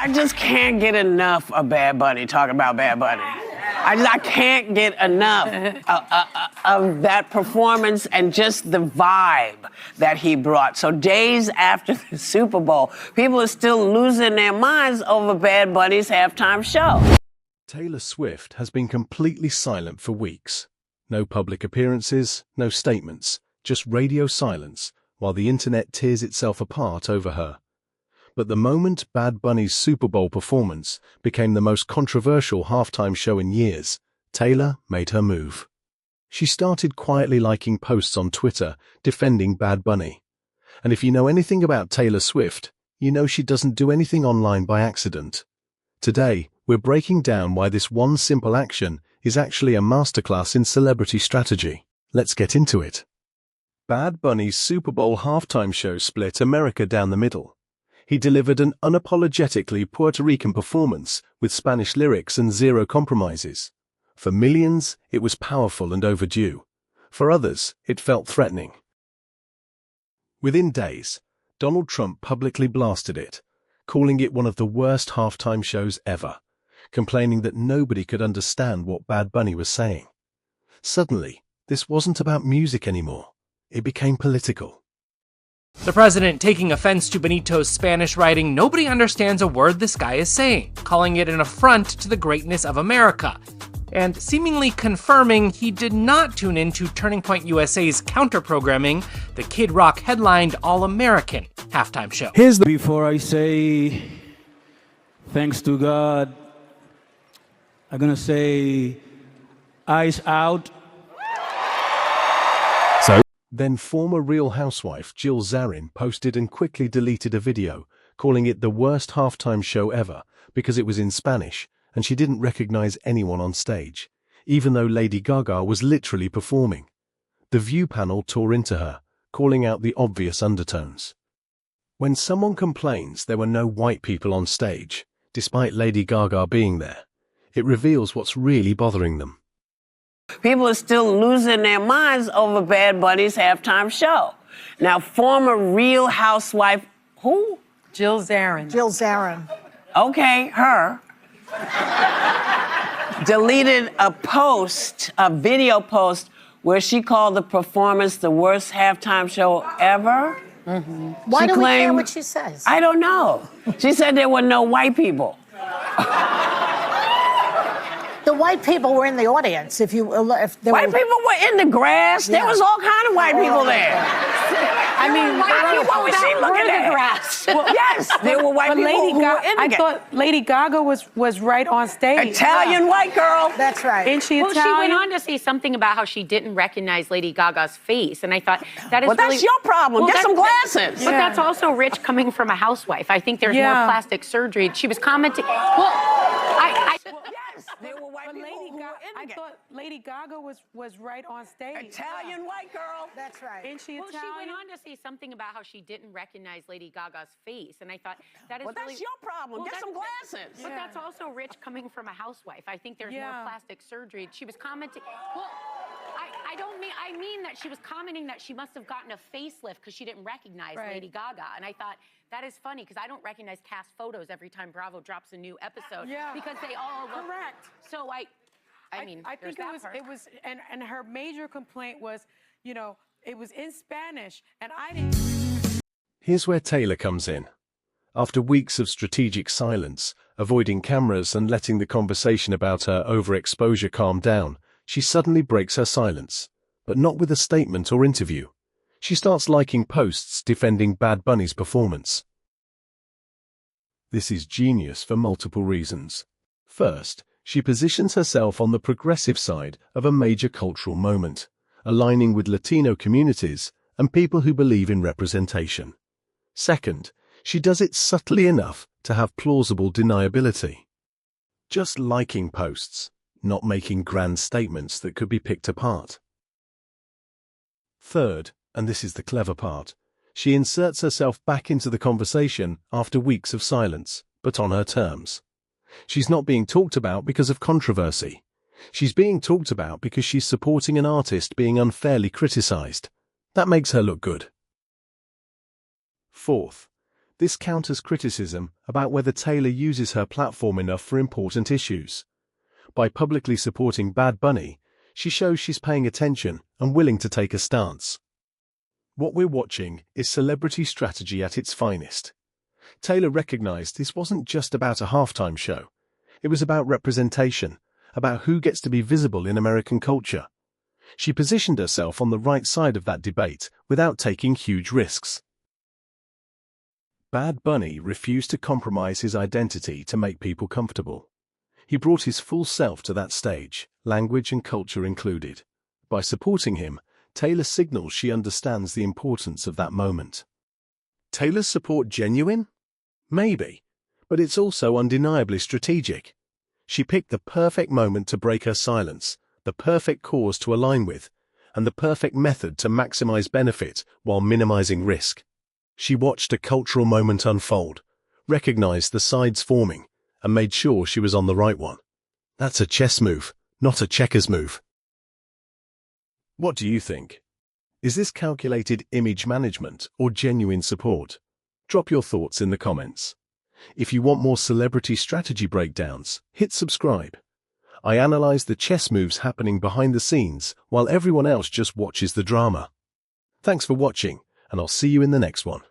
I just can't get enough of Bad Bunny, talking about Bad Bunny. I can't get enough of that performance and just the vibe that he brought. So days after the Super Bowl, people are still losing their minds over Bad Bunny's halftime show. Taylor Swift has been completely silent for weeks. No public appearances, no statements, just radio silence, while the internet tears itself apart over her. But the moment Bad Bunny's Super Bowl performance became the most controversial halftime show in years, Taylor made her move. She started quietly liking posts on Twitter defending Bad Bunny. And if you know anything about Taylor Swift, you know she doesn't do anything online by accident. Today, we're breaking down why this one simple action is actually a masterclass in celebrity strategy. Let's get into it. Bad Bunny's Super Bowl halftime show split America down the middle. He delivered an unapologetically Puerto Rican performance with Spanish lyrics and zero compromises. For millions, it was powerful and overdue. For others, it felt threatening. Within days, Donald Trump publicly blasted it, calling it one of the worst halftime shows ever, complaining that nobody could understand what Bad Bunny was saying. Suddenly, this wasn't about music anymore. It became political. The president taking offense to Benito's Spanish, writing, "Nobody understands a word this guy is saying," calling it an affront to the greatness of America, and seemingly confirming he did not tune into Turning Point USA's counter-programming, the Kid Rock headlined All-American halftime show. Before I say thanks to God, I'm gonna say eyes out. Then former Real Housewife Jill Zarin posted and quickly deleted a video, calling it the worst halftime show ever because it was in Spanish and she didn't recognize anyone on stage, even though Lady Gaga was literally performing. The View panel tore into her, calling out the obvious undertones. When someone complains there were no white people on stage, despite Lady Gaga being there, it reveals what's really bothering them. People are still losing their minds over Bad Bunny's halftime show. Now, former Real Housewife, who? Jill Zarin. Jill Zarin. Okay, her. Deleted a post, a video post, where she called the performance the worst halftime show ever. Mm-hmm. Why do we care what she says? I don't know. She said there were no white people. The white people were in the audience. If people were in the grass. Yeah. There was all kind of white people there. I mean, what was she looking at? Grass. Yes, there were white people who were in the I thought Lady Gaga was right on stage. Italian white girl. That's right. Ain't she Italian? Well, she went on to say something about how she didn't recognize Lady Gaga's face, and I thought that is well, really... that's your problem. Get some glasses. But that's also rich coming from a housewife. I think there's more plastic surgery. She was commenting... Well, yes, there were white people who were in the I thought Lady Gaga was right on stage. Italian white girl. That's right. Ain't she well, Italian? she went on to say something about how she didn't recognize Lady Gaga's face, and I thought that is well, really... that's your problem. Get some glasses. But that's also rich coming from a housewife. I think there's more plastic surgery. She was commenting... Well, I mean that she was commenting that she must have gotten a facelift because she didn't recognize Lady Gaga. And I thought, that is funny because I don't recognize cast photos every time Bravo drops a new episode. Because they all look... Correct. So I mean, I think it was, and her major complaint was, you know, it was in Spanish, and I didn't... Here's where Taylor comes in. After weeks of strategic silence, avoiding cameras and letting the conversation about her overexposure calm down, she suddenly breaks her silence, but not with a statement or interview. She starts liking posts defending Bad Bunny's performance. This is genius for multiple reasons. First, she positions herself on the progressive side of a major cultural moment, aligning with Latino communities and people who believe in representation. Second, she does it subtly enough to have plausible deniability. Just liking posts, not making grand statements that could be picked apart. Third, and this is the clever part, she inserts herself back into the conversation after weeks of silence, but on her terms. She's not being talked about because of controversy. She's being talked about because she's supporting an artist being unfairly criticized. That makes her look good. Fourth, This counters criticism about whether Taylor uses her platform enough for important issues. By publicly supporting Bad Bunny, she shows she's paying attention and willing to take a stance. What we're watching is celebrity strategy at its finest. Taylor recognized this wasn't just about a halftime show. It was about representation, about who gets to be visible in American culture. She positioned herself on the right side of that debate without taking huge risks. Bad Bunny refused to compromise his identity to make people comfortable. He brought his full self to that stage, language and culture included. By supporting him, Taylor signals she understands the importance of that moment. Taylor's support genuine? Maybe, but it's also undeniably strategic. She picked the perfect moment to break her silence, the perfect cause to align with, and the perfect method to maximize benefit while minimizing risk. She watched a cultural moment unfold, recognized the sides forming, and made sure she was on the right one. That's a chess move, not a checkers move. What do you think? Is this calculated image management or genuine support? Drop your thoughts in the comments. If you want more celebrity strategy breakdowns, hit subscribe. I analyze the chess moves happening behind the scenes while everyone else just watches the drama. Thanks for watching, and I'll see you in the next one.